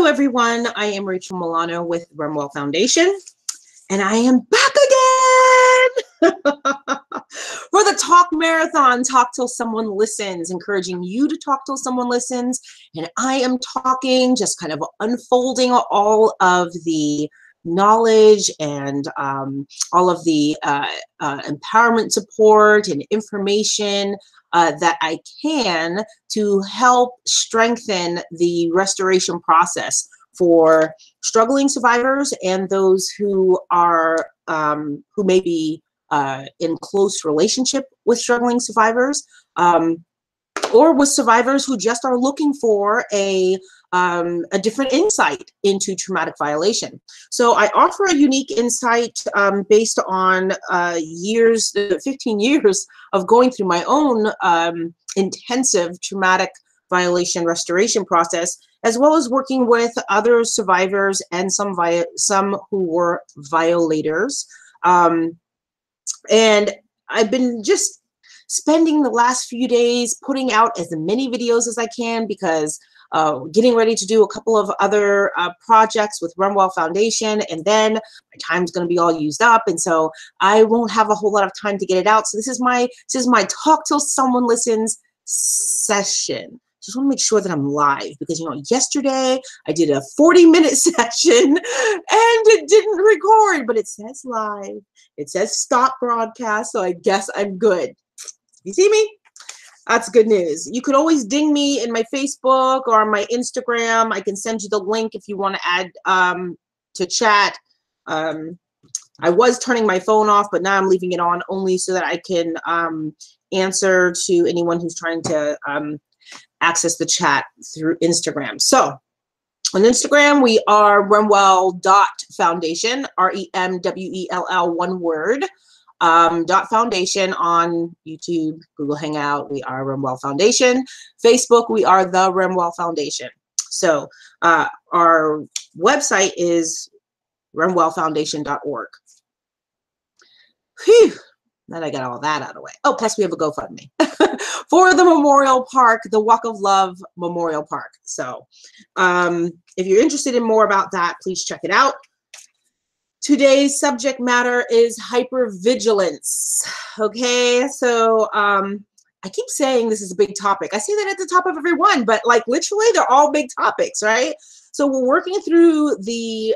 Hello, everyone. I am Rachel Milano with REMwell Foundation, and I am back again for the Talk Marathon, Talk Till Someone Listens, encouraging you to talk till someone listens. And I am talking, just kind of unfolding all of the knowledge and all of the empowerment support and information that I can to help strengthen the restoration process for struggling survivors and those who are who may be in close relationship with struggling survivors, or with survivors who just are looking for a different insight into traumatic violation. So I offer a unique insight based on 15 years of going through my own intensive traumatic violation restoration process, as well as working with other survivors and some who were violators. And I've been just spending the last few days putting out as many videos as I can, because getting ready to do a couple of other projects with REMwell Foundation, and then my time's going to be all used up, and so I won't have a whole lot of time to get it out. So this is my Talk Till Someone Listens session. Just want to make sure that I'm live, because yesterday I did a 40-minute session and it didn't record, but it says live. It says stop broadcast, so I guess I'm good. You see me? That's good news. You could always ding me in my Facebook or on my Instagram. I can send you the link if you want to add to chat. I was turning my phone off, but now I'm leaving it on only so that I can answer to anyone who's trying to access the chat through Instagram. So on Instagram, we are REMwell.foundation, REMWELL, one word. .foundation. On YouTube, Google Hangout, we are REMwell Foundation. Facebook, we are the REMwell Foundation. So our website is REMwellFoundation.org. Whew, now that I got all that out of the way. Oh, plus we have a GoFundMe for the Memorial Park, the Walk of Love Memorial Park. So if you're interested in more about that, please check it out. Today's subject matter is hypervigilance. Okay, so I keep saying this is a big topic. I say that at the top of every one, but like literally they're all big topics, right? So we're working through the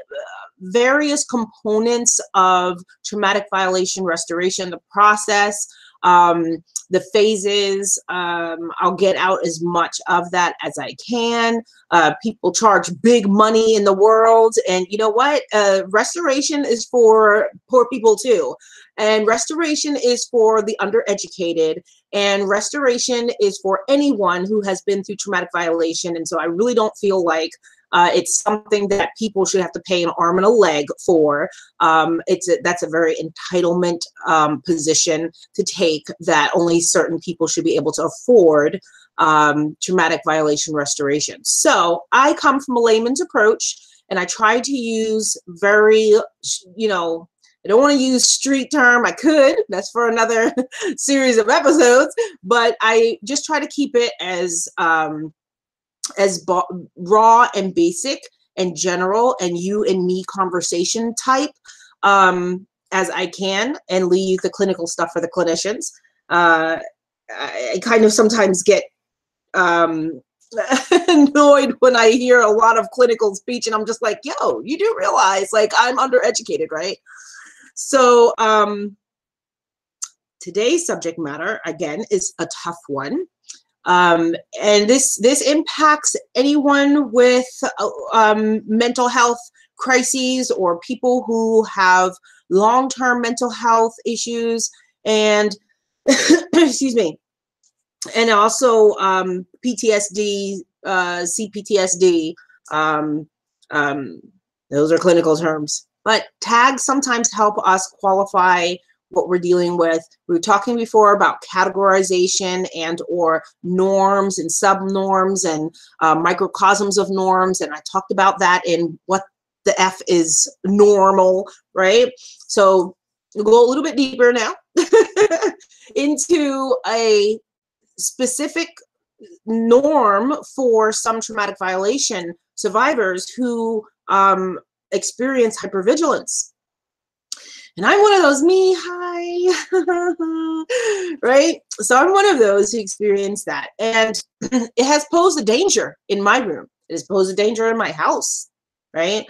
various components of traumatic violation restoration, the process, the phases. I'll get out as much of that as I can. People charge big money in the world, and you know what? Restoration is for poor people too, and restoration is for the undereducated, and restoration is for anyone who has been through traumatic violation. And so I really don't feel like it's something that people should have to pay an arm and a leg for. That's a very entitlement position to take, that only certain people should be able to afford traumatic violation restoration. So I come from a layman's approach, and I try to use very, I don't want to use street term. I could, that's for another series of episodes, but I just try to keep it as raw and basic and general and you and me conversation type as I can, and leave the clinical stuff for the clinicians. I kind of sometimes get annoyed when I hear a lot of clinical speech, and I'm just like, yo, you do realize like I'm undereducated, right? So today's subject matter, again, is a tough one. And this impacts anyone with mental health crises, or people who have long-term mental health issues, and excuse me, and also PTSD, CPTSD. Those are clinical terms, but tags sometimes help us qualify what we're dealing with. We were talking before about categorization and or norms and subnorms and microcosms of norms, and I talked about that in what the F is normal, right? So we'll go a little bit deeper now into a specific norm for some traumatic violation survivors who experience hypervigilance. And I'm one of those, right? So I'm one of those who experienced that. And it has posed a danger in my room. It has posed a danger in my house, right?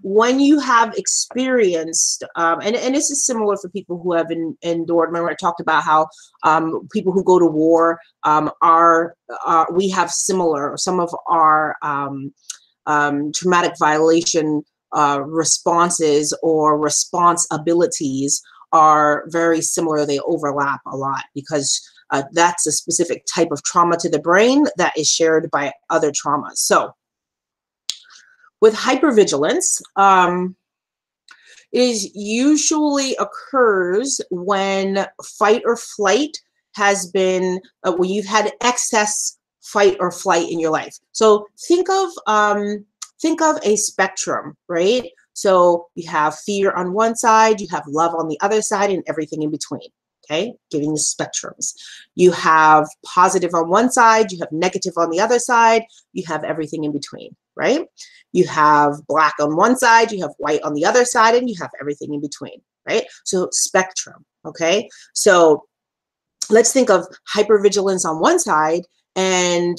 When you have experienced, and this is similar for people who have endured, remember I talked about how people who go to war we have similar, some of our traumatic violation responses or responsibilities are very similar. They overlap a lot because that's a specific type of trauma to the brain that is shared by other traumas. So with hypervigilance, it usually occurs when fight or flight has been, when you've had excess fight or flight in your life. So think of a spectrum, right? So you have fear on one side, you have love on the other side, and everything in between. Okay, giving you spectrums. You have positive on one side, you have negative on the other side, you have everything in between, right? You have black on one side, you have white on the other side, and you have everything in between, right? So spectrum, okay? So let's think of hypervigilance on one side and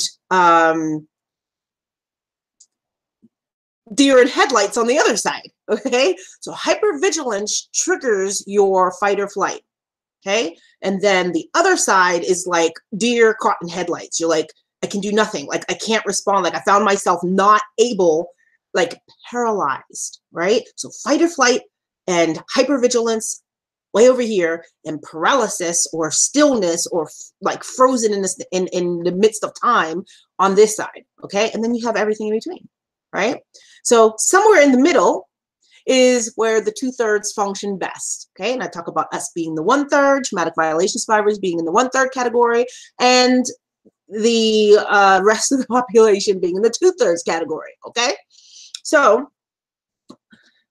deer in headlights on the other side, okay? So hypervigilance triggers your fight or flight. Okay. And then the other side is like deer caught in headlights. You're like, I can do nothing. Like, I can't respond. Like, I found myself not able, like paralyzed, right? So fight or flight and hypervigilance way over here, and paralysis or stillness or like frozen in this in the midst of time on this side. Okay. And then you have everything in between, right? So somewhere in the middle is where the 2/3 function best, okay? And I talk about us being the 1/3, traumatic violation survivors being in the 1/3 category, and the rest of the population being in the 2/3 category, okay? So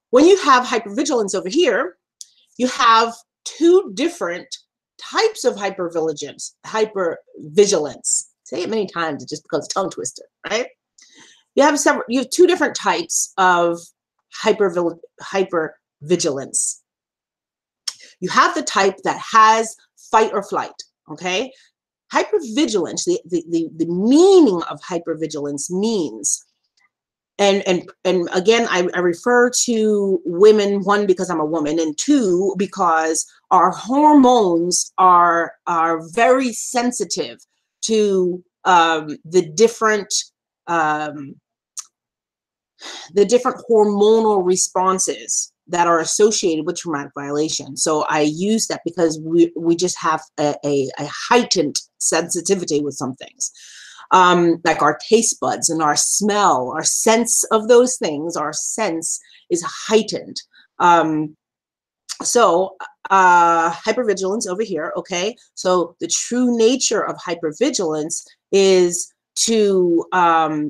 when you have hypervigilance over here, you have two different types of hypervigilance. Say it many times, it just becomes a tongue twister, right? You have two different types of hypervigilance. You have the type that has fight or flight, okay? Hypervigilance, the meaning of hypervigilance means, and again, I refer to women, one, because I'm a woman, and two, because our hormones are very sensitive to the different hormonal responses that are associated with traumatic violation. So I use that because we just have a heightened sensitivity with some things. Like our taste buds and our smell, our sense of those things, our sense is heightened. So hypervigilance over here, okay? So the true nature of hypervigilance is to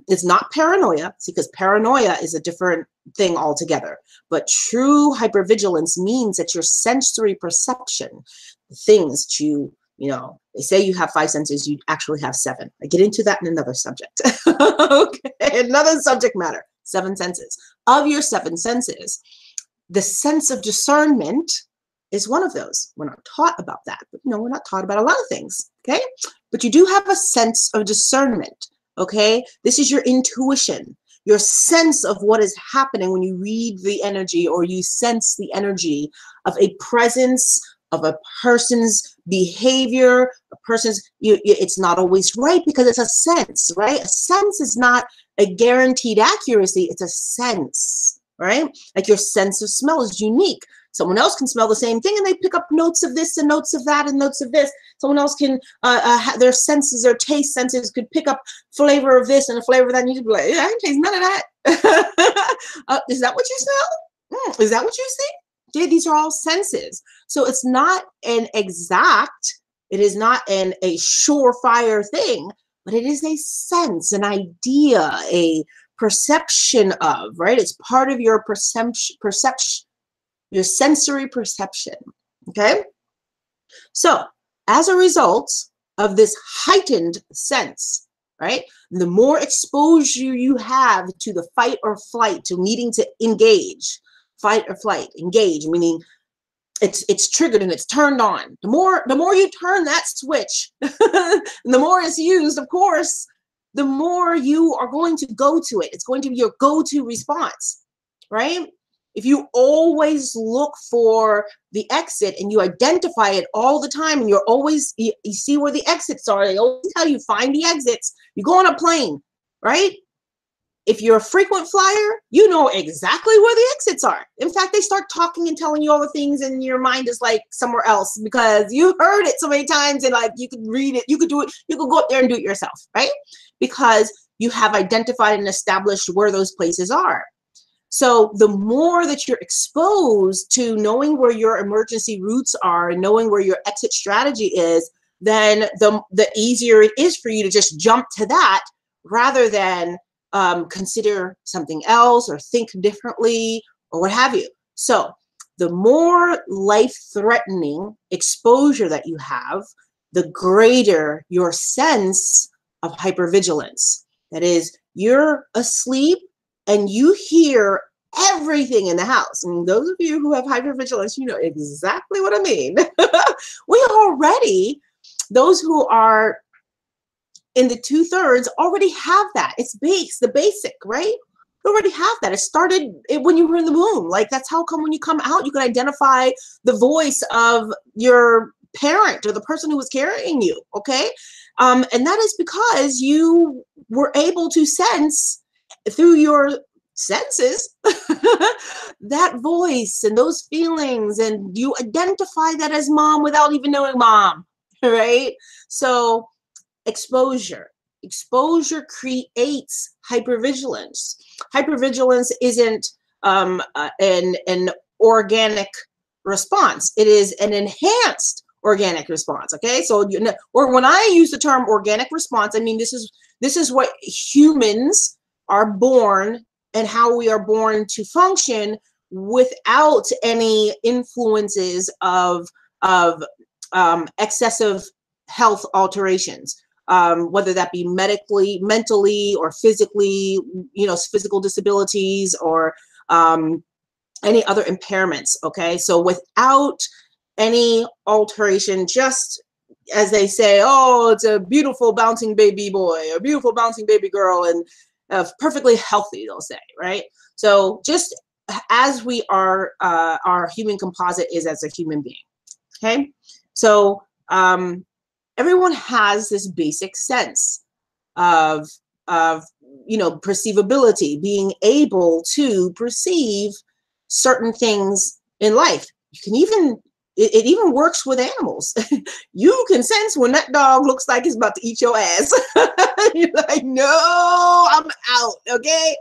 it's not paranoia, because paranoia is a different thing altogether, but true hypervigilance means that your sensory perception, the things that you know, they say you have 5 senses, you actually have 7. I get into that in another subject. Okay, another subject matter. 7 senses. Of your 7 senses, the sense of discernment is one of those. We're not taught about that, but we're not taught about a lot of things, okay? But you do have a sense of discernment, okay? This is your intuition, your sense of what is happening when you read the energy or you sense the energy of a presence, of a person's behavior, a person's, it's not always right because it's a sense, right? A sense is not a guaranteed accuracy, it's a sense, right? Like your sense of smell is unique. Someone else can smell the same thing and they pick up notes of this and notes of that and notes of this. Someone else can, their senses, their taste senses could pick up flavor of this and a flavor of that. And you just be like, I didn't taste none of that. Is that what you smell? Is that what you see? Okay, these are all senses. So it's not an exact, it is not a surefire thing, but it is a sense, an idea, a perception of, right? It's part of your perception, your sensory perception, okay? So as a result, of this heightened sense, right? The more exposure you have to the fight or flight, to needing to engage, fight or flight, engage, meaning it's triggered and it's turned on. The more you turn that switch, the more it's used, of course, the more you are going to go to it. It's going to be your go-to response, right? If you always look for the exit and you identify it all the time, and you're always, you see where the exits are, they always tell you find the exits. You go on a plane, right? If you're a frequent flyer, you know exactly where the exits are. In fact, they start talking and telling you all the things, and your mind is like somewhere else because you heard it so many times, and like you could read it, you could do it, you could go up there and do it yourself, right? Because you have identified and established where those places are. So the more that you're exposed to knowing where your emergency routes are and knowing where your exit strategy is, then the easier it is for you to just jump to that rather than consider something else or think differently or what have you. So the more life-threatening exposure that you have, the greater your sense of hypervigilance. That is, you're asleep and you hear everything in the house. And those of you who have hypervigilance, you know exactly what I mean. We already, those who are in the 2/3 already have that. It's the basic, right? You already have that. It started when you were in the womb. Like, that's how come when you come out, you can identify the voice of your parent or the person who was carrying you, okay? And that is because you were able to sense through your senses that voice and those feelings, and you identify that as mom without even knowing mom, right? So exposure creates hypervigilance. Hypervigilance isn't an organic response. It is an enhanced organic response. Okay, so or when I use the term organic response, I mean this is what humans are born and how we are born to function without any influences of excessive health alterations. Whether that be medically, mentally, or physically, you know, physical disabilities or any other impairments, okay? So without any alteration, just as they say, oh, it's a beautiful bouncing baby boy or beautiful bouncing baby girl, and perfectly healthy, they'll say, right? So just as we are, our human composite is as a human being, okay? So everyone has this basic sense of you know, perceivability, being able to perceive certain things in life. You can even, it even works with animals. You can sense when that dog looks like it's about to eat your ass. You're like, no, I'm out, okay?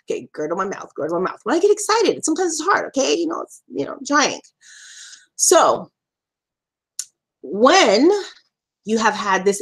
Okay, girdle my mouth, girdle my mouth. When I get excited, sometimes it's hard, okay? You know, it's, you know, giant. So when you have had this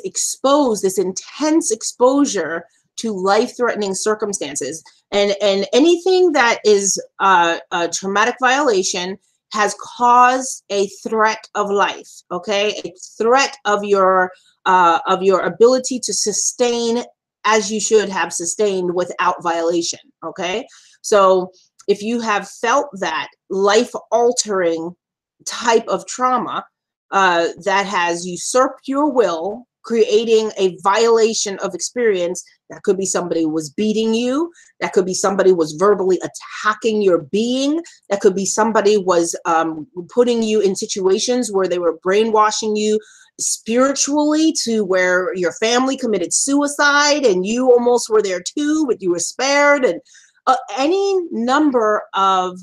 intense exposure to life-threatening circumstances, and anything that is a traumatic violation has caused a threat of life, okay? A threat of your ability to sustain as you should have sustained without violation, okay? So if you have felt that life-altering type of trauma that has usurped your will, creating a violation of experience, that could be somebody was beating you, that could be somebody was verbally attacking your being, that could be somebody was putting you in situations where they were brainwashing you spiritually to where your family committed suicide and you almost were there too, but you were spared, and any number of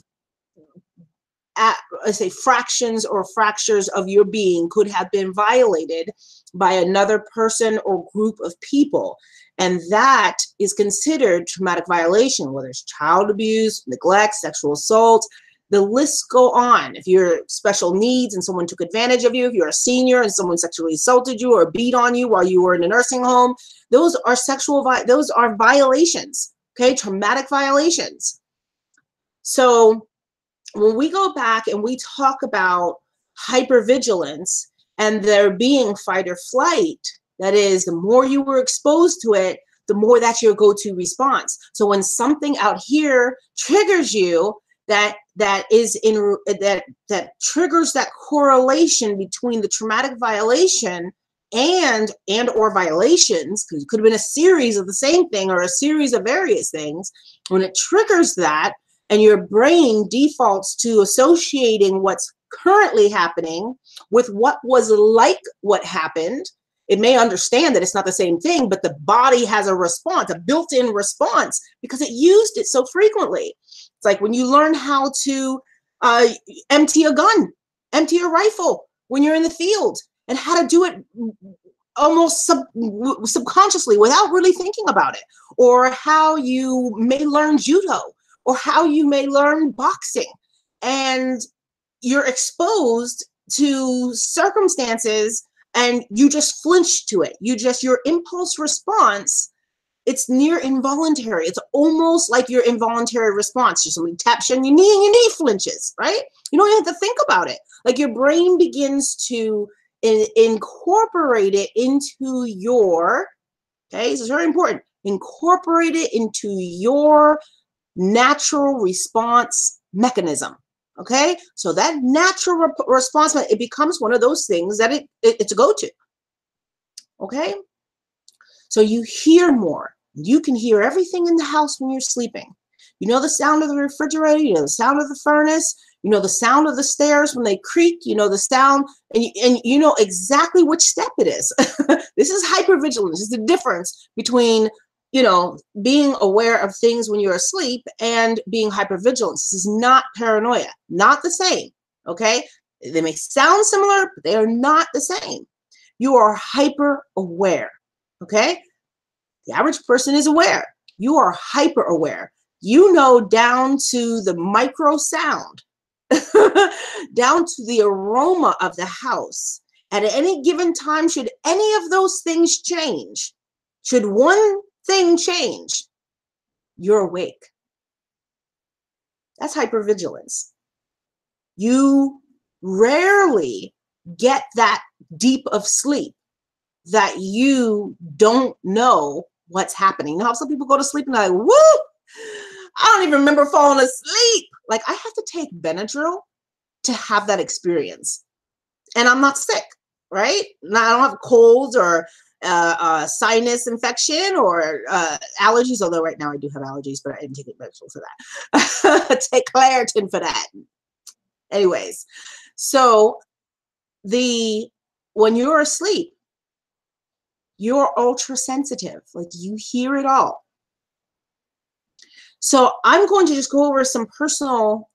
let's say fractions or fractures of your being could have been violated by another person or group of people. And that is considered traumatic violation, whether it's child abuse, neglect, sexual assault, the lists go on. If you're special needs and someone took advantage of you, if you're a senior and someone sexually assaulted you or beat on you while you were in a nursing home, those are violations, okay? Traumatic violations. So when we go back and we talk about hypervigilance and there being fight or flight, that is, the more you were exposed to it, the more that's your go-to response. So when something out here triggers you, that triggers that correlation between the traumatic violation and or violations, because it could have been a series of the same thing or a series of various things. When it triggers that and your brain defaults to associating what's currently happening with what was like what happened, it may understand that it's not the same thing, but the body has a response, a built-in response, because it used it so frequently. It's like when you learn how to empty a gun, empty a rifle when you're in the field, and how to do it almost subconsciously without really thinking about it, or how you may learn judo, or how you may learn boxing, and you're exposed to circumstances and you just flinch to it. Your impulse response, it's near involuntary. It's almost like your involuntary response. Just somebody taps you on your knee and your knee flinches, right? You don't even have to think about it. Like your brain begins to incorporate it into your, okay, this is very important, incorporate it into your natural response mechanism. Okay, so that natural response, it becomes one of those things that it's a go-to. Okay, so you hear more. You can hear everything in the house when you're sleeping. You know the sound of the refrigerator, you know the sound of the furnace, you know the sound of the stairs when they creak, you know the sound, and you know exactly which step it is. This is hypervigilance. This is the difference between, you know, being aware of things when you're asleep and being hypervigilant. This is not paranoia, not the same, okay? They may sound similar, but they are not the same. You are hyper aware, okay? The average person is aware. You are hyper aware. You know down to the micro sound, down to the aroma of the house. At any given time, should any of those things change, should one thing change, you're awake. That's hypervigilance. You rarely get that deep of sleep that you don't know what's happening. You know how some people go to sleep and they're like, woo, I don't even remember falling asleep. Like, I have to take Benadryl to have that experience. And I'm not sick, right? I don't have colds or sinus infection or allergies, although right now I do have allergies, but I didn't take Benadryl for that. Take Claritin for that. Anyways, so when you're asleep, you're ultra sensitive, like you hear it all. So I'm going to just go over some personal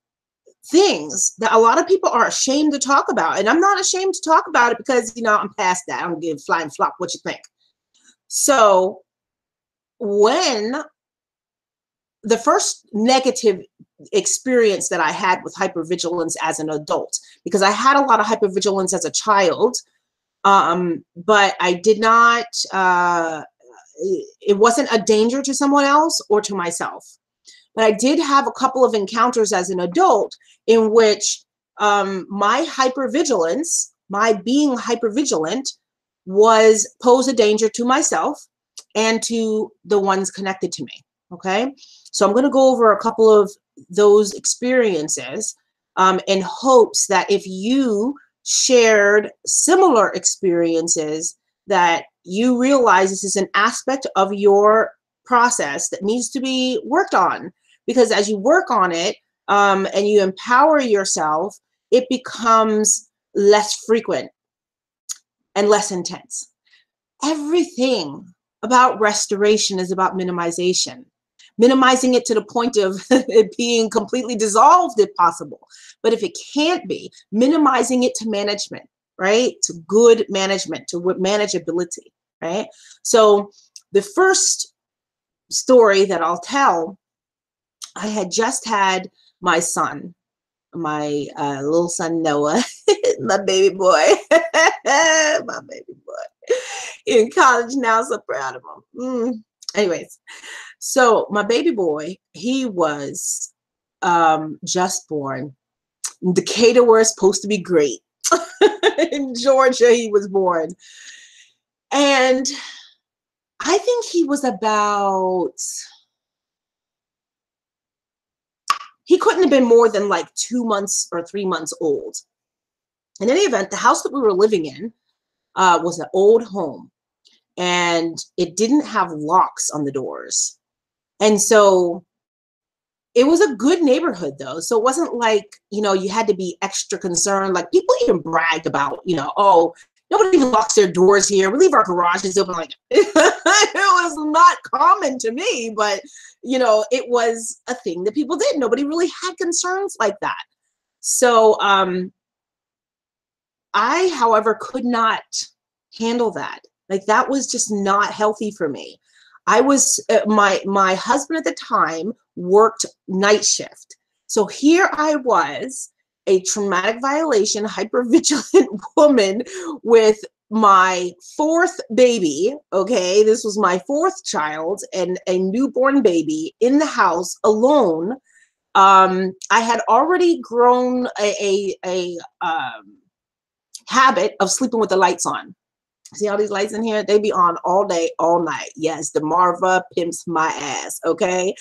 things that a lot of people are ashamed to talk about. And I'm not ashamed to talk about it because, you know, I'm past that. I don't give flying flop what you think. So when the first negative experience that I had with hypervigilance as an adult, because I had a lot of hypervigilance as a child, but I did not, it wasn't a danger to someone else or to myself. But I did have a couple of encounters as an adult in which my hypervigilance, my being hypervigilant, posed a danger to myself and to the ones connected to me. Okay, so I'm going to go over a couple of those experiences in hopes that if you shared similar experiences, that you realize this is an aspect of your process that needs to be worked on. Because as you work on it and you empower yourself, it becomes less frequent and less intense. Everything about restoration is about minimization. Minimizing it to the point of it being completely dissolved if possible. But if it can't be, minimizing it to management, right? To good management, to manageability, right? So the first story that I'll tell, I had just had my son, my little son Noah, my baby boy, my baby boy, in college now, so proud of him. Anyways, so my baby boy, he was just born. Decatur where it's supposed to be great. In Georgia, he was born. And I think he was about, he couldn't have been more than like 2 months or 3 months old. In any event, the house that we were living in was an old home, and it didn't have locks on the doors. And so it was a good neighborhood though. So it wasn't like, you had to be extra concerned. Like people even bragged about, oh, nobody even locks their doors here. We leave our garages open. Like it was not common to me, but it was a thing that people did. Nobody really had concerns like that. So I, however, could not handle that. Like that was just not healthy for me. I was, my husband at the time worked night shift. So here I was, a traumatic violation, hypervigilant woman with my 4th baby. Okay. This was my 4th child and a newborn baby in the house alone. I had already grown a habit of sleeping with the lights on. See all these lights in here? They be on all day, all night. Yes, the Marva pimps my ass, okay?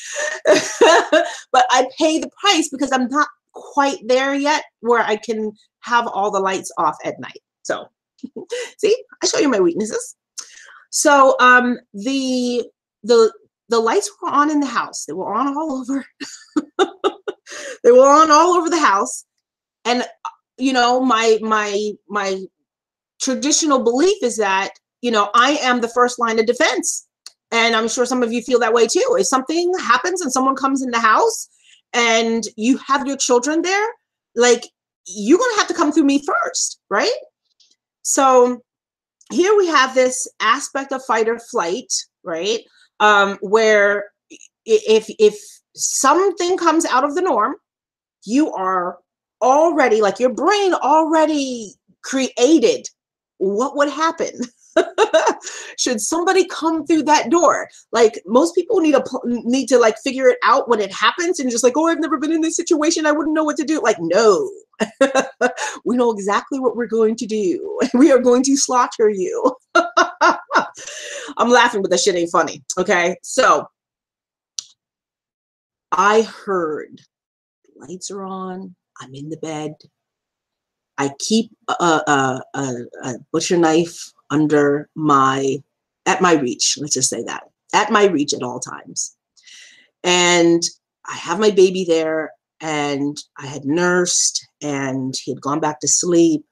But I pay the price because I'm not quite there yet where I can have all the lights off at night. So, see, I show you my weaknesses. So the lights were on in the house. They were on all over. They were on all over the house. And my traditional belief is that, I am the first line of defense. And I'm sure some of you feel that way too. If something happens and someone comes in the house and you have your children there, like you're going to have to come through me first, right? So here we have this aspect of fight or flight, right? Where if something comes out of the norm, you are already, like your brain already created what would happen should somebody come through that door. Like most people need to like figure it out when it happens and just like, oh, I've never been in this situation, I wouldn't know what to do. Like, no. We know exactly what we're going to do. We are going to slaughter you. I'm laughing, but that shit ain't funny. Okay, so I heard lights are on, I'm in the bed, I keep a butcher knife at my reach. Let's just say that, at my reach at all times. And I have my baby there, and I had nursed, and he had gone back to sleep.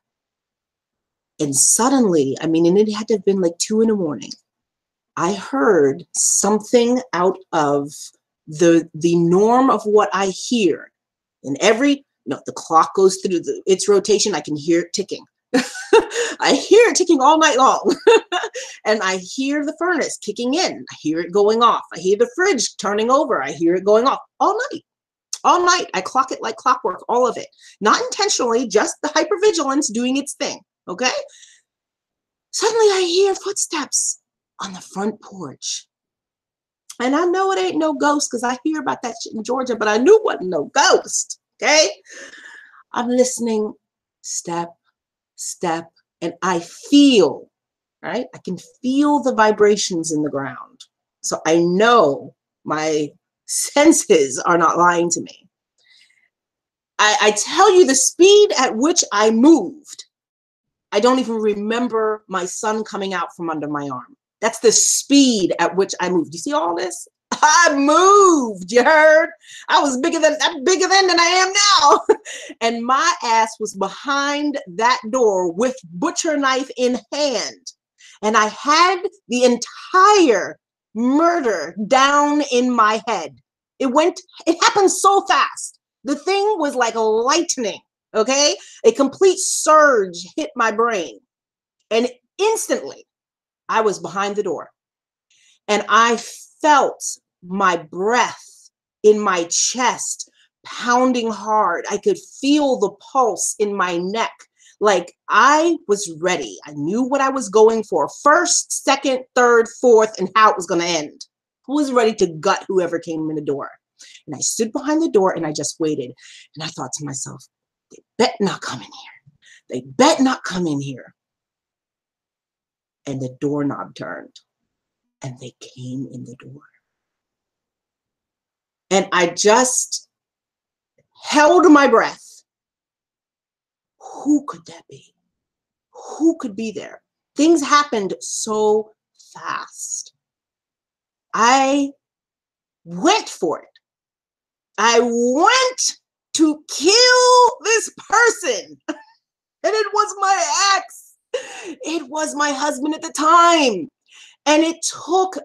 And suddenly, and it had to have been like 2 in the morning, I heard something out of the norm of what I hear. And the clock goes through its rotation. I can hear it ticking. I hear it ticking all night long. And I hear the furnace kicking in. I hear it going off. I hear the fridge turning over. I hear it going off all night. All night. I clock it like clockwork, all of it. Not intentionally, just the hypervigilance doing its thing. Okay? Suddenly I hear footsteps on the front porch. And I know it ain't no ghost because I hear about that shit in Georgia, but I knew it wasn't no ghost. Okay? I'm listening, step, step, and I feel, right? I can feel the vibrations in the ground. So I know my senses are not lying to me. I tell you the speed at which I moved. I don't even remember my son coming out from under my arm. That's the speed at which I moved. You see all this? I moved, you heard? I was bigger then than I am now. And my ass was behind that door with butcher knife in hand. And I had the entire murder down in my head. It happened so fast. The thing was like lightning, okay? A complete surge hit my brain. And instantly, I was behind the door. And I felt my breath in my chest pounding hard. I could feel the pulse in my neck. Like I was ready. I knew what I was going for. First, second, third, fourth, and how it was going to end. I was ready to gut whoever came in the door. And I stood behind the door and I just waited. And I thought to myself, they bet not come in here. They bet not come in here. And the doorknob turned and they came in the door. And I just held my breath. Who could that be? Who could be there? Things happened so fast. I went for it. I went to kill this person. And it was my ex. It was my husband at the time. And it took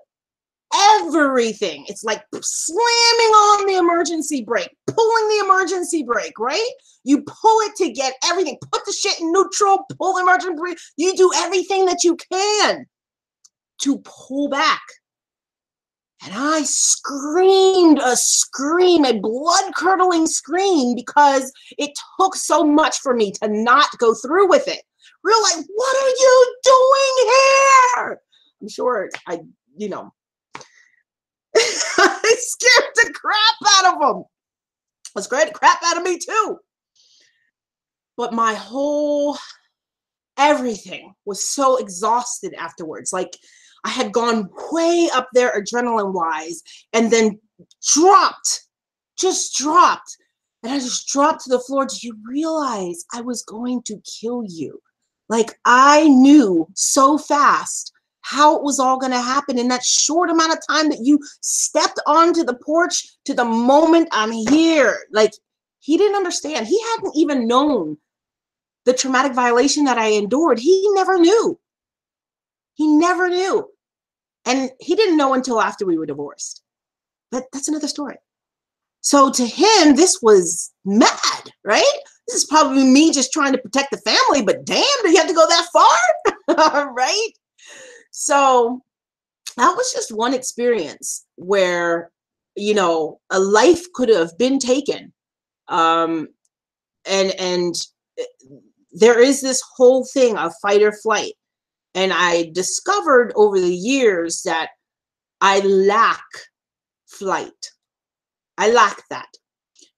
everything. It's like slamming on the emergency brake, pulling the emergency brake, right? You pull it to get everything, put the shit in neutral, pull the emergency brake. You do everything that you can to pull back. And I screamed a scream, a blood-curdling scream, because it took so much for me to not go through with it. Real like, what are you doing here? I'm sure I scared the crap out of them. I scared the crap out of me too. But my whole everything was so exhausted afterwards. Like I had gone way up there adrenaline wise and then just dropped. And I just dropped to the floor. Did you realize I was going to kill you? Like I knew so fast how it was all going to happen in that short amount of time that you stepped onto the porch to the moment I'm here. Like he didn't understand. He hadn't even known the traumatic violation that I endured. He never knew. He never knew. And he didn't know until after we were divorced. But that's another story. So to him, this was mad, right? This is probably me just trying to protect the family, but damn, do you have to go that far? Right? So that was just one experience where, a life could have been taken. And there is this whole thing of fight or flight. And I discovered over the years that I lack flight. I lack that.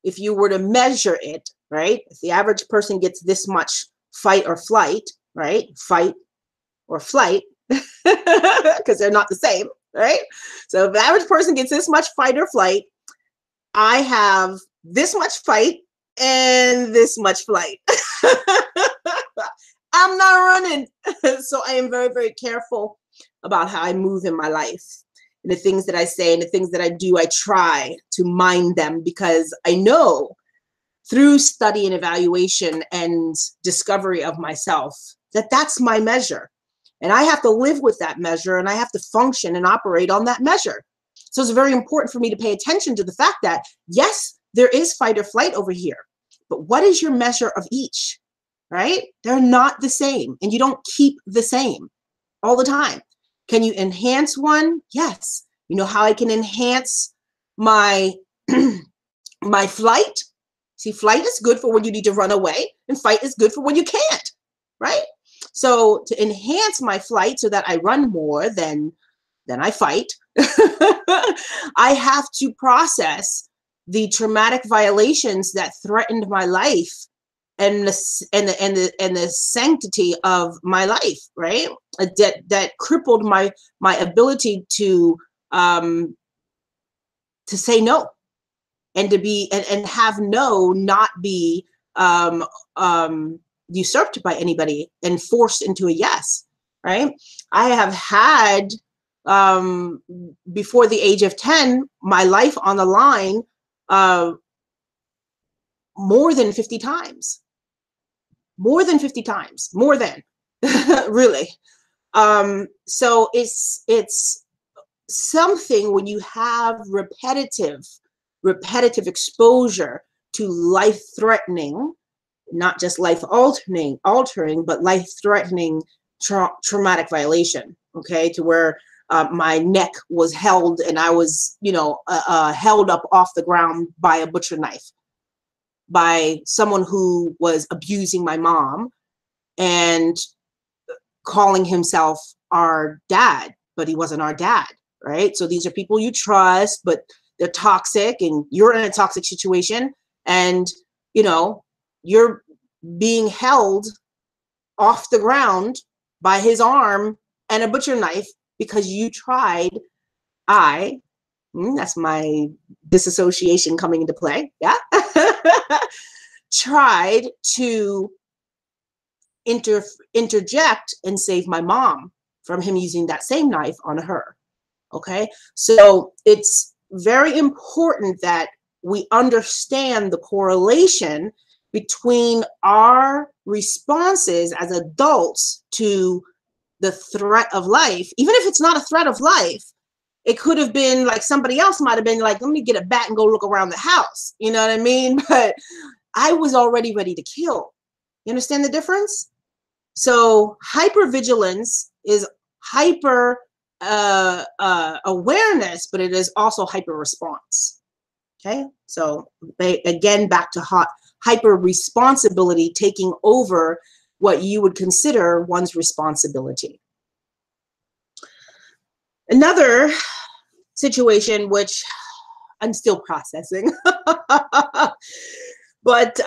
If you were to measure it, right? If the average person gets this much fight or flight, right? Fight or flight, because they're not the same, right? So if the average person gets this much fight or flight, I have this much fight and this much flight. I'm not running. So I am very, very careful about how I move in my life. And the things that I say and the things that I do, I try to mind them, because I know through study and evaluation and discovery of myself that that's my measure. And I have to live with that measure, and I have to function and operate on that measure. So it's very important for me to pay attention to the fact that, yes, there is fight or flight over here, but what is your measure of each, right? They're not the same, and you don't keep the same all the time. Can you enhance one? Yes. You know how I can enhance my, my flight? See, flight is good for when you need to run away, and fight is good for when you can't, right? So to enhance my flight so that I run more than I fight, I have to process the traumatic violations that threatened my life and the sanctity of my life, right? That crippled my ability to say no, and to be and have no not be usurped by anybody and forced into a yes, right? I have had before the age of 10 my life on the line more than 50 times. More than 50 times, more than really. So it's something when you have repetitive exposure to life-threatening, not just life-altering, but life-threatening traumatic violation, okay, to where my neck was held and I was, held up off the ground by a butcher knife, by someone who was abusing my mom and calling himself our dad, but he wasn't our dad, right? So these are people you trust, but they're toxic, and you're in a toxic situation, and you're being held off the ground by his arm and a butcher knife because you tried, that's my disassociation coming into play, yeah, tried to interject and save my mom from him using that same knife on her. Okay, so it's very important that we understand the correlation between our responses as adults to the threat of life. Even if it's not a threat of life, it could have been like somebody else might have been like, let me get a bat and go look around the house. You know what I mean? But I was already ready to kill. You understand the difference? So hypervigilance is hyper awareness, but it is also hyper response. Okay, so again, back to hyper responsibility, taking over what you would consider one's responsibility. Another situation which I'm still processing, but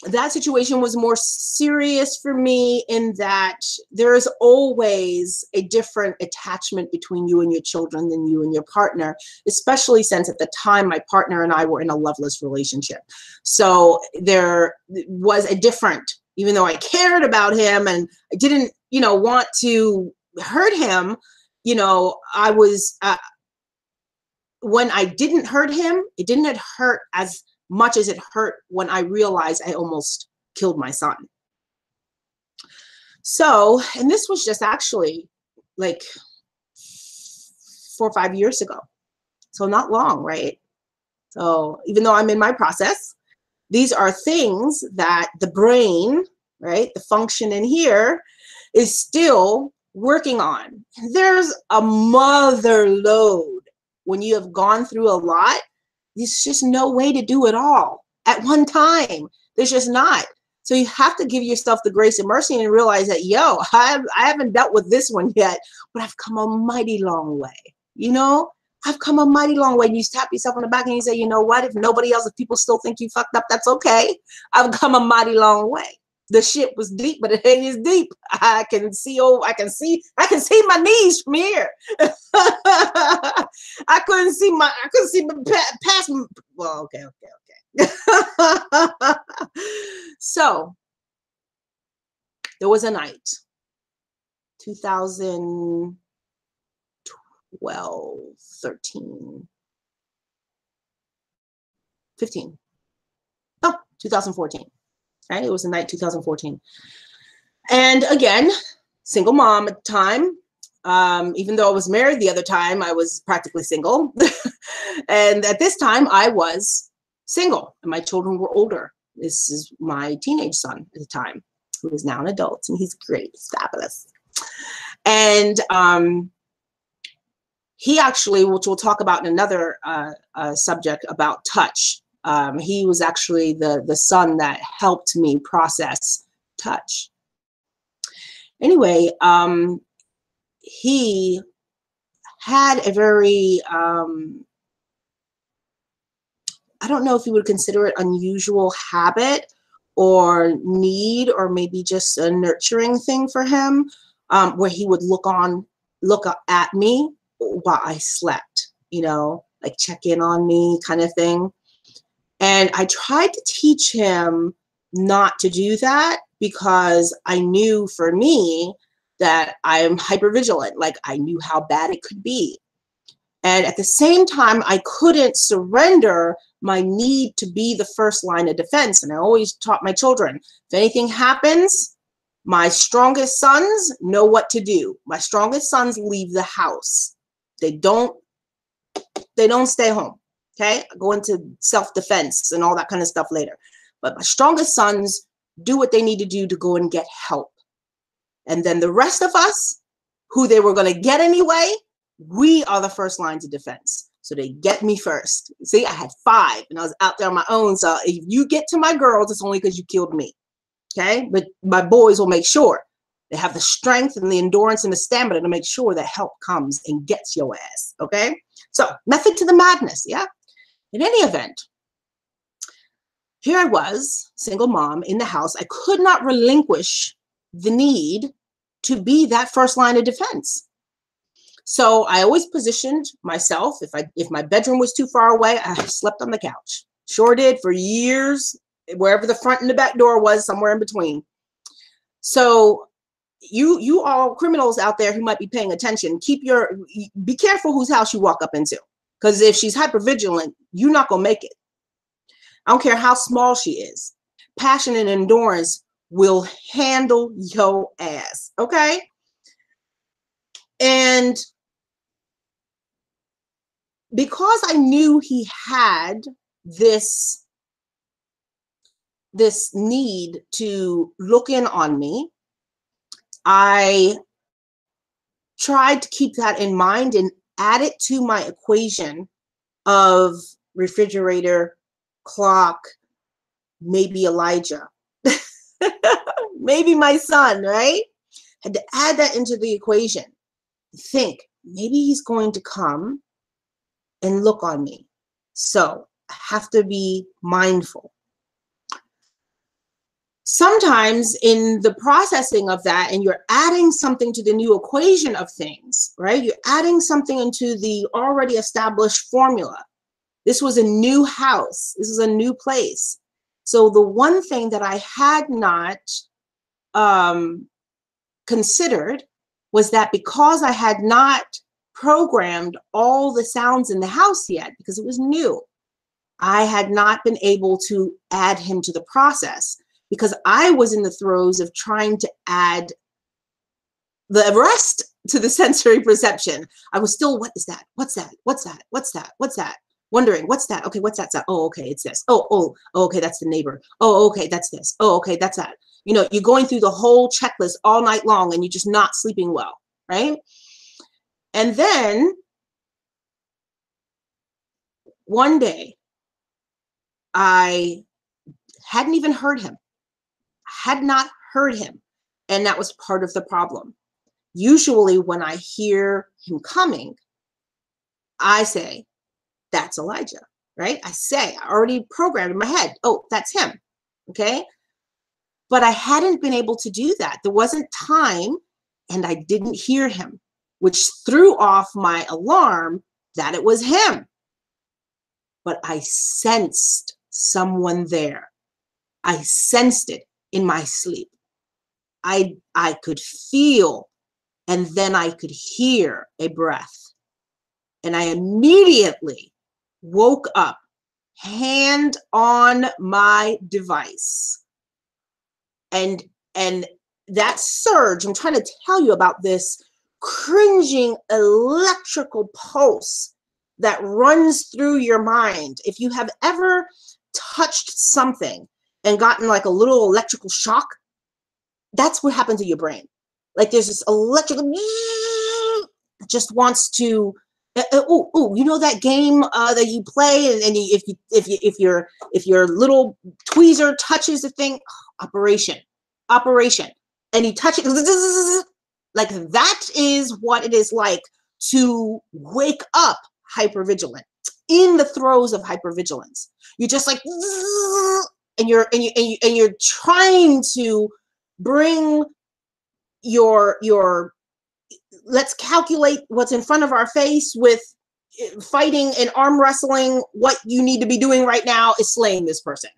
that situation was more serious for me in that there is always a different attachment between you and your children than you and your partner, especially since at the time my partner and I were in a loveless relationship. So there was a different, even though I cared about him and I didn't, want to hurt him, I was, when I didn't hurt him, it didn't hurt as much as it hurt when I realized I almost killed my son. So, and this was just actually like 4 or 5 years ago. So not long, right? So even though I'm in my process, these are things that the brain, right, the function in here is still working on. There's a mother load when you have gone through a lot. There's just no way to do it all at one time. There's just not. So you have to give yourself the grace and mercy and realize that, I haven't dealt with this one yet, but I've come a mighty long way. I've come a mighty long way. And you tap yourself on the back and you say, you know what? If nobody else, if people still think you fucked up, that's okay. I've come a mighty long way. The shit was deep, but it ain't as deep. I can see my knees from here. I couldn't see past. Well, okay. So there was a night, 2012, 13, 15. Oh, 2014. Right? It was the night 2014. And again, single mom at the time. Even though I was married the other time, I was practically single. And at this time, I was single and my children were older. This is my teenage son at the time, who is now an adult, and he's great. He's fabulous. And he actually, which we'll talk about in another subject about touch, he was actually the son that helped me process touch. Anyway, he had a very, I don't know if you would consider it unusual habit or need, or maybe just a nurturing thing for him, where he would look at me while I slept, like check in on me kind of thing. And I tried to teach him not to do that because I knew for me that I'm hypervigilant. Like I knew how bad it could be. And at the same time, I couldn't surrender my need to be the first line of defense. And I always taught my children, if anything happens, my strongest sons know what to do. My strongest sons leave the house. They don't stay home. Okay, I go into self-defense and all that kind of stuff later. But my strongest sons do what they need to do to go and get help. And then the rest of us, who they were going to get anyway, we are the first lines of defense. So they get me first. See, I had 5 and I was out there on my own. So if you get to my girls, it's only because you killed me. Okay, but my boys will make sure they have the strength and the endurance and the stamina to make sure that help comes and gets your ass. Okay, so method to the madness. Yeah. In any event, here I was, single mom in the house. I could not relinquish the need to be that first line of defense. So I always positioned myself. If my bedroom was too far away, I slept on the couch. Sure did for years, wherever the front and the back door was, somewhere in between. So you all criminals out there who might be paying attention, be careful whose house you walk up into. Because if she's hypervigilant, you're not gonna make it. I don't care how small she is. Passion and endurance will handle your ass, okay? And because I knew he had this need to look in on me, I tried to keep that in mind and add it to my equation of refrigerator, clock, maybe Elijah, maybe my son, right? Had to add that into the equation. Think, maybe he's going to come and look on me. So I have to be mindful. Sometimes in the processing of that, and you're adding something to the new equation of things, right? You're adding something into the already established formula. This was a new house. This is a new place. So the one thing that I had not considered was that because I had not programmed all the sounds in the house yet, because it was new, I had not been able to add him to the process because I was in the throes of trying to add the rest to the sensory perception. I was still, what is that? What's that? What's that? What's that? What's that? Wondering, what's that? Okay, what's that? Oh, okay, it's this. Oh, okay, that's the neighbor. Oh, okay, that's this. Oh, okay, that's that. You know, you're going through the whole checklist all night long and you're just not sleeping well, right? And then one day, I hadn't even heard him. Had not heard him. And that was part of the problem. Usually when I hear him coming, I say, that's Elijah, right? I already programmed in my head, oh, that's him, okay? But I hadn't been able to do that. There wasn't time and I didn't hear him, which threw off my alarm that it was him. But I sensed someone there. I sensed it in my sleep. I could feel, and then I could hear a breath. And I immediately woke up, hand on my device. And that surge, I'm trying to tell you about this cringing electrical pulse that runs through your mind. If you have ever touched something and gotten like a little electrical shock, that's what happened to your brain. Like there's this electrical just wants to you know that game that you play, and if your little tweezer touches the thing, operation, and you touch it, like that is what it is like to wake up hypervigilant, in the throes of hypervigilance. You're just like, and you're trying to bring your let's calculate what's in front of our face with fighting and arm wrestling. What you need to be doing right now is slaying this person.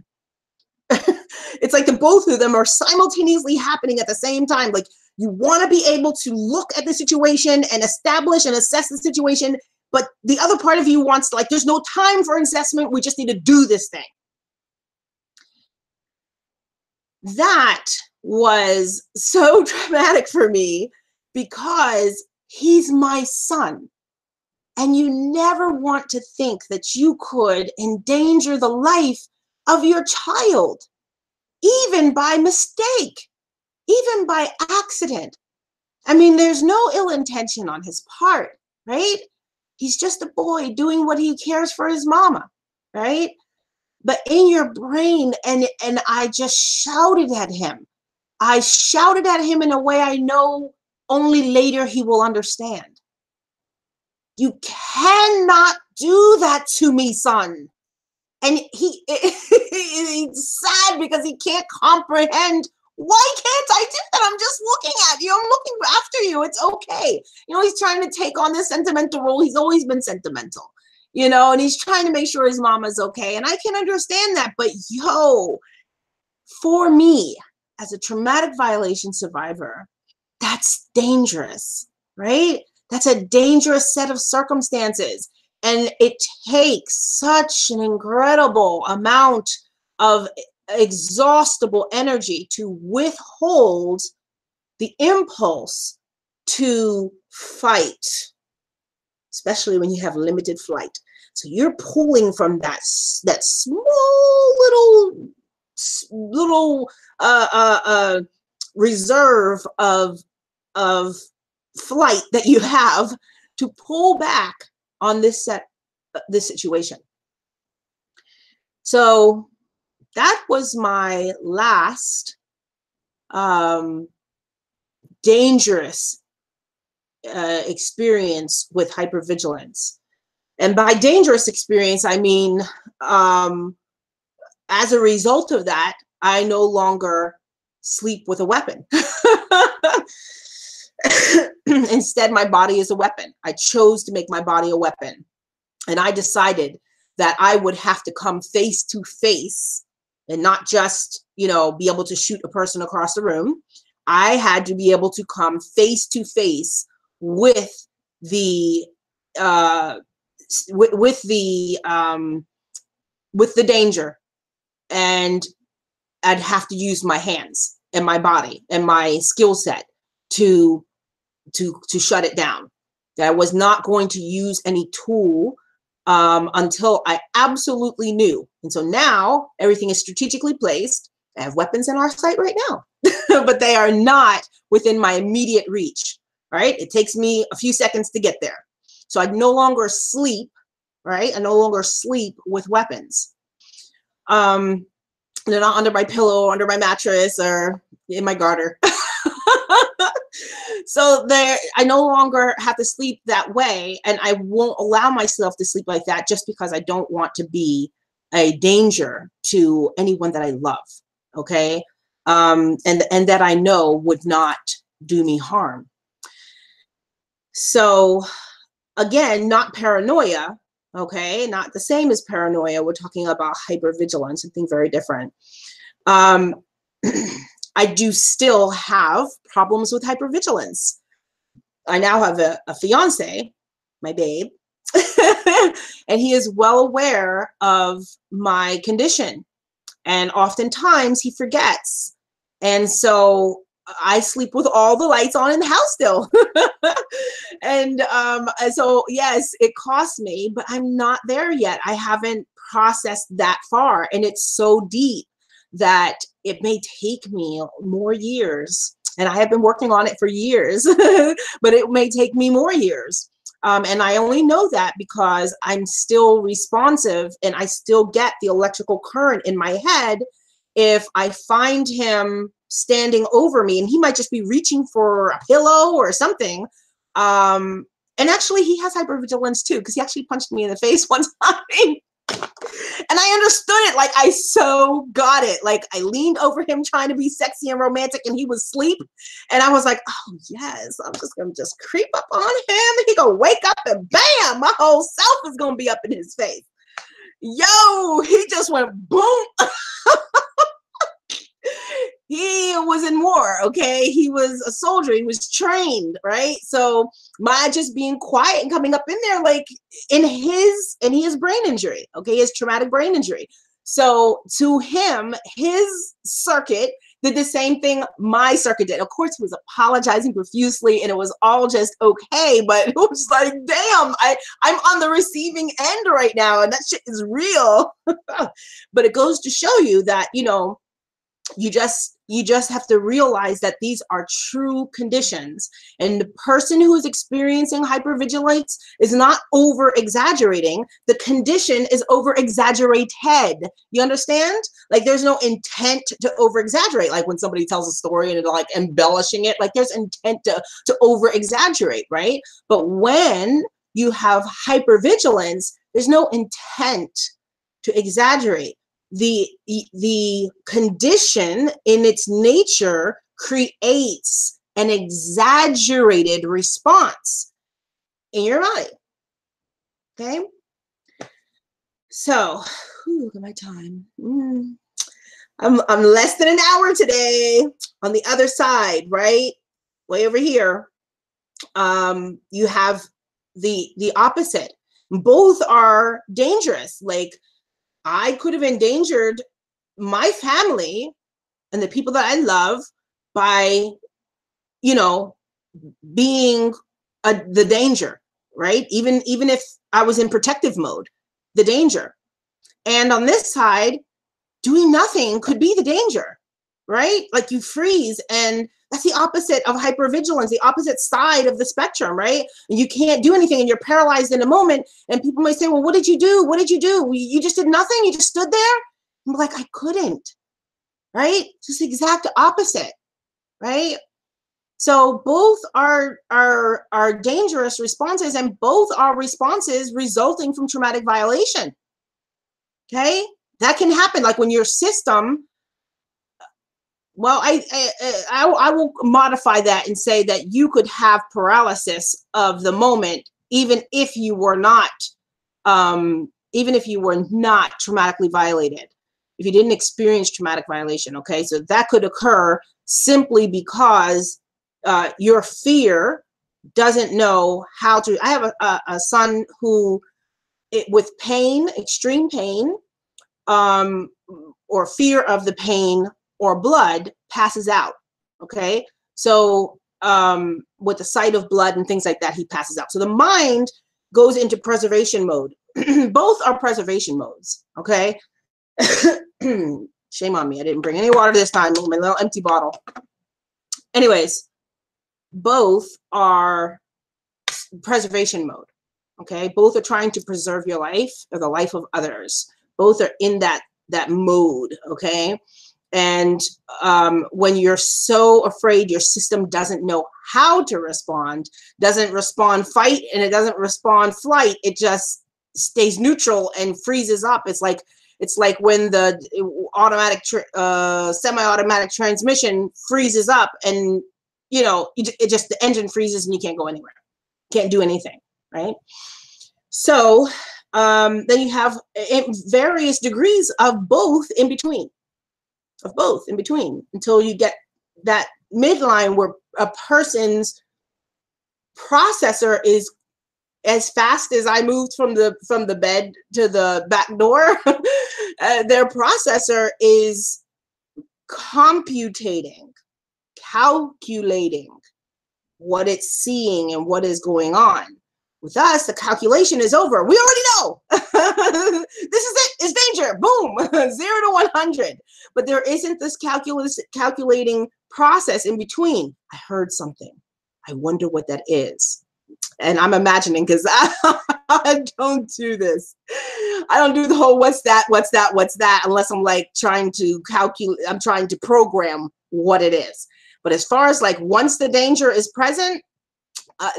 It's like the both of them are simultaneously happening at the same time. Like you want to be able to look at the situation and establish and assess the situation, but the other part of you wants, like, there's no time for assessment. We just need to do this thing. That was so traumatic for me because he's my son. And you never want to think that you could endanger the life of your child, even by mistake, even by accident. I mean, there's no ill intention on his part, right? He's just a boy doing what he cares for his mama, right? But in your brain, and I just shouted at him. I shouted at him in a way I know only later he will understand. You cannot do that to me, son. And he's sad because he can't comprehend, why can't I do that? I'm just looking at you. I'm looking after you. It's okay. You know, he's trying to take on this sentimental role. He's always been sentimental, you know, and he's trying to make sure his mama's okay. And I can understand that. But yo, for me, as a traumatic violation survivor, that's dangerous, right? That's a dangerous set of circumstances. And it takes such an incredible amount of exhaustible energy to withhold the impulse to fight, especially when you have limited flight. So you're pulling from that small little reserve of flight that you have to pull back on this situation. So that was my last dangerous experience with hypervigilance. And by dangerous experience, I mean, as a result of that, I no longer sleep with a weapon. Instead, my body is a weapon. I chose to make my body a weapon. And I decided that I would have to come face to face and not just, you know, be able to shoot a person across the room. I had to be able to come face to face with the danger, and I'd have to use my hands and my body and my skill set to shut it down. That I was not going to use any tool until I absolutely knew. And so now everything is strategically placed. I have weapons in our sight right now, but they are not within my immediate reach, right? It takes me a few seconds to get there. So I no longer sleep, right? I no longer sleep with weapons. They're not under my pillow, under my mattress, or in my garter. So I no longer have to sleep that way, and I won't allow myself to sleep like that just because I don't want to be a danger to anyone that I love, okay? And that I know would not do me harm. So again, not paranoia, okay? Not the same as paranoia. We're talking about hypervigilance, something very different. I do still have problems with hypervigilance. I now have a fiance, my babe, and he is well aware of my condition. And oftentimes he forgets. And so I sleep with all the lights on in the house still. And so, yes, it costs me, but I'm not there yet. I haven't processed that far. And it's so deep that it may take me more years. And I have been working on it for years, but it may take me more years. And I only know that because I'm still responsive and I still get the electrical current in my head if I find him standing over me, and he might just be reaching for a pillow or something. And actually he has hypervigilance too, because he actually punched me in the face one time. And I understood it. Like, I so got it. Like, I leaned over him trying to be sexy and romantic, and he was asleep. And I was like, oh yes, I'm just gonna creep up on him. He gonna wake up and bam, my whole self is gonna be up in his face. Yo, he just went boom. He was in war, okay? He was a soldier. He was trained, right? So my just being quiet and coming up in there, like, and he has brain injury, okay? His traumatic brain injury. So to him, his circuit did the same thing my circuit did. Of course, he was apologizing profusely, and it was all just okay, but it was like, damn, I'm on the receiving end right now, and that shit is real. But it goes to show you that, you know, you just have to realize that these are true conditions, and the person who is experiencing hypervigilance is not over exaggerating. The condition is over exaggerated. You understand? Like, there's no intent to over exaggerate. Like when somebody tells a story and they're like embellishing it, like there's intent to over exaggerate, right? But when you have hypervigilance, there's no intent to exaggerate. The condition in its nature creates an exaggerated response in your body. Okay? So, look at my time. I'm less than an hour today. On the other side, right? Way over here, you have the opposite. Both are dangerous. Like, I could have endangered my family and the people that I love by, you know, being the danger, right? Even if I was in protective mode, the danger. And on this side, doing nothing could be the danger, right? Like, you freeze, and that's the opposite of hypervigilance, the opposite side of the spectrum, right? You can't do anything and you're paralyzed in a moment. And people might say, well, what did you do? What did you do? You just did nothing? You just stood there? I'm like, I couldn't, right? Just the exact opposite, right? So both are dangerous responses, and both are responses resulting from traumatic violation. Okay? That can happen, like when your system, well, I will modify that and say that you could have paralysis of the moment, even if you were not traumatically violated, if you didn't experience traumatic violation. Okay, so that could occur simply because your fear doesn't know how to. I have a son who, with pain, extreme pain, or fear of the pain or blood, passes out. Okay, so with the sight of blood and things like that, he passes out. So the mind goes into preservation mode. Both are preservation modes. Okay. Shame on me, I didn't bring any water this time. My little empty bottle. Anyways, both are preservation mode. Okay, both are trying to preserve your life or the life of others. Both are in that mode. Okay, and when you're so afraid, your system doesn't know how to respond, doesn't respond fight, and it doesn't respond flight. It just stays neutral and freezes up. It's like when the automatic semi-automatic transmission freezes up, and you know, it just, the engine freezes and you can't go anywhere, can't do anything, right? So then you have various degrees of both in between, until you get that midline where a person's processor is, as fast as I moved from the bed to the back door, their processor is calculating what it's seeing and what is going on. With us, the calculation is over. We already know. This is it. It's danger. Boom. 0 to 100. But there isn't this calculating process in between. I heard something. I wonder what that is. And I'm imagining, because I don't do this. I don't do the whole what's that, unless I'm like trying to calculate, I'm trying to program what it is. But as far as like once the danger is present,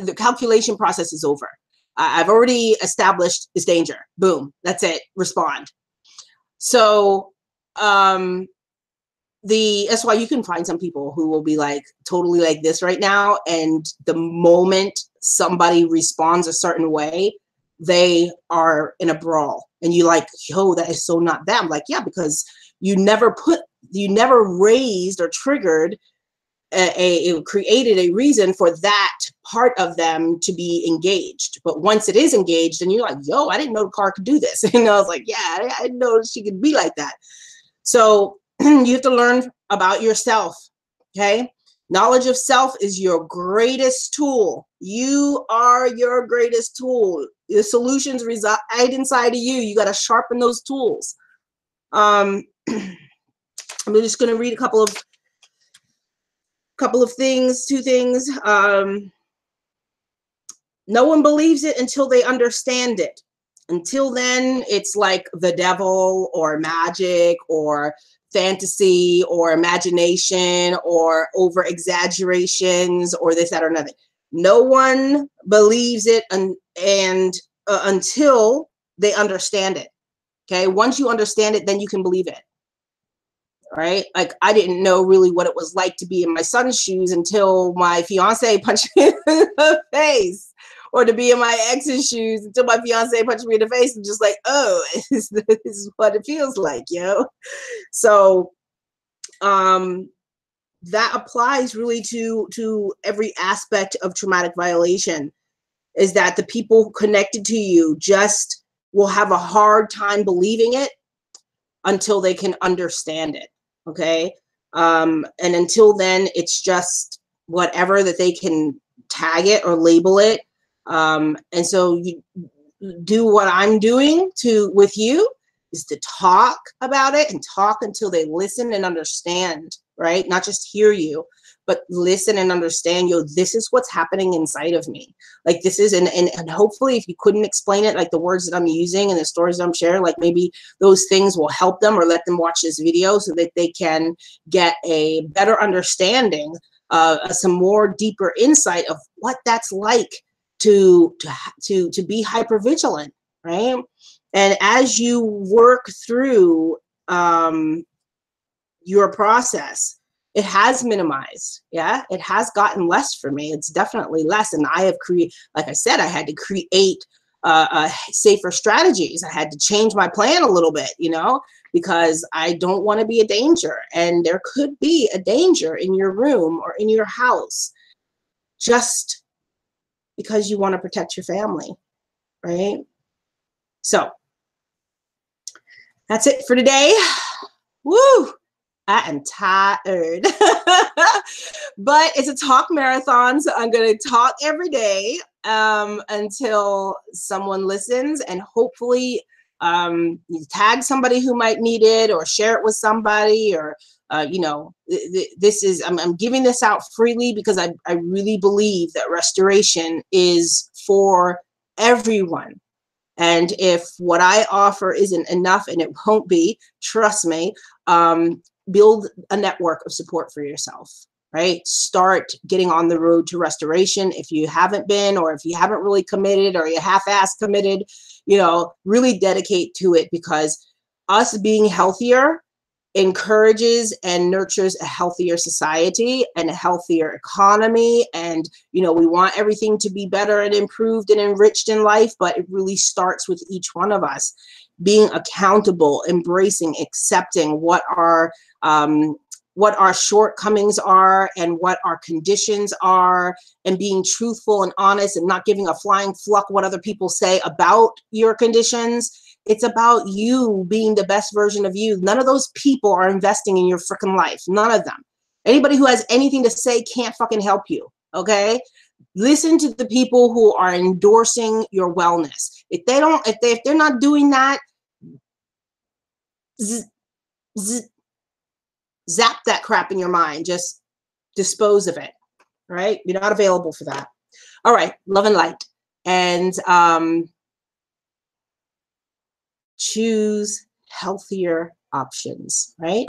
the calculation process is over. I've already established it's danger. Boom. That's it. Respond. So that's why you can find some people who will be like totally like this right now, and the moment somebody responds a certain way, they are in a brawl, and you like, yo, that is so not them. Like, yeah, because you never raised or triggered created a reason for that part of them to be engaged. But once it is engaged, and you're like, yo, I didn't know the car could do this. And I was like, yeah, I didn't know she could be like that. So you have to learn about yourself. Okay, knowledge of self is your greatest tool. You are your greatest tool. The solutions reside inside of you. You got to sharpen those tools. I'm just going to read a couple of things, two things. No one believes it until they understand it. Until then, it's like the devil or magic or fantasy or imagination or over exaggerations or this, that, or another. No one believes it until they understand it. Okay. Once you understand it, then you can believe it. Right? Like, I didn't know really what it was like to be in my son's shoes until my fiance punched me in the face, or to be in my ex's shoes until my fiance punched me in the face, and just like, oh, this is what it feels like, yo. So that applies really to every aspect of traumatic violation, is that the people connected to you just will have a hard time believing it until they can understand it. Okay. And until then, it's just whatever that they can tag it or label it. And so you do what I'm doing with you, is to talk about it, and talk until they listen and understand, right? Not just hear you, but listen and understand, yo, this is what's happening inside of me. Like, this is, and hopefully if you couldn't explain it, like the words that I'm using and the stories that I'm sharing, like maybe those things will help them, or let them watch this video so that they can get a better understanding, some more deeper insight of what that's like to be hypervigilant, right? And as you work through your process, it has minimized. Yeah, it has gotten less for me. It's definitely less. And I have like I said, I had to create safer strategies. I had to change my plan a little bit, you know, because I don't want to be a danger. And there could be a danger in your room or in your house, just because you want to protect your family, right? So that's it for today. Woo! I am tired. But it's a talk marathon, so I'm going to talk every day until someone listens, and hopefully you tag somebody who might need it, or share it with somebody, or you know, this is, I'm giving this out freely because I really believe that restoration is for everyone. And if what I offer isn't enough, and it won't be, trust me, build a network of support for yourself, right? Start getting on the road to restoration if you haven't been, or if you haven't really committed, or you half-ass committed, you know, really dedicate to it, because us being healthier encourages and nurtures a healthier society and a healthier economy. And, you know, we want everything to be better and improved and enriched in life, but it really starts with each one of us being accountable, embracing, accepting what our shortcomings are and what our conditions are, and being truthful and honest, and not giving a flying fluck what other people say about your conditions. It's about you being the best version of you. None of those people are investing in your freaking life. None of them. Anybody who has anything to say can't fucking help you, okay? Listen to the people who are endorsing your wellness. If they're not doing that, zap that crap in your mind. Just dispose of it, right? You're not available for that. All right, love and light. And choose healthier options, right?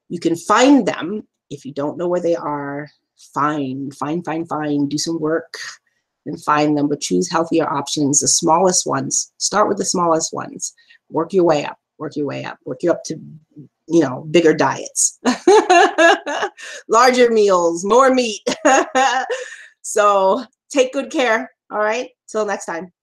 You can find them. If you don't know where they are, find, do some work and find them, but choose healthier options, the smallest ones. Start with the smallest ones. Work your way up, work your way up, work you up to, you know, bigger diets, larger meals, more meat. So take good care. All right. Till next time.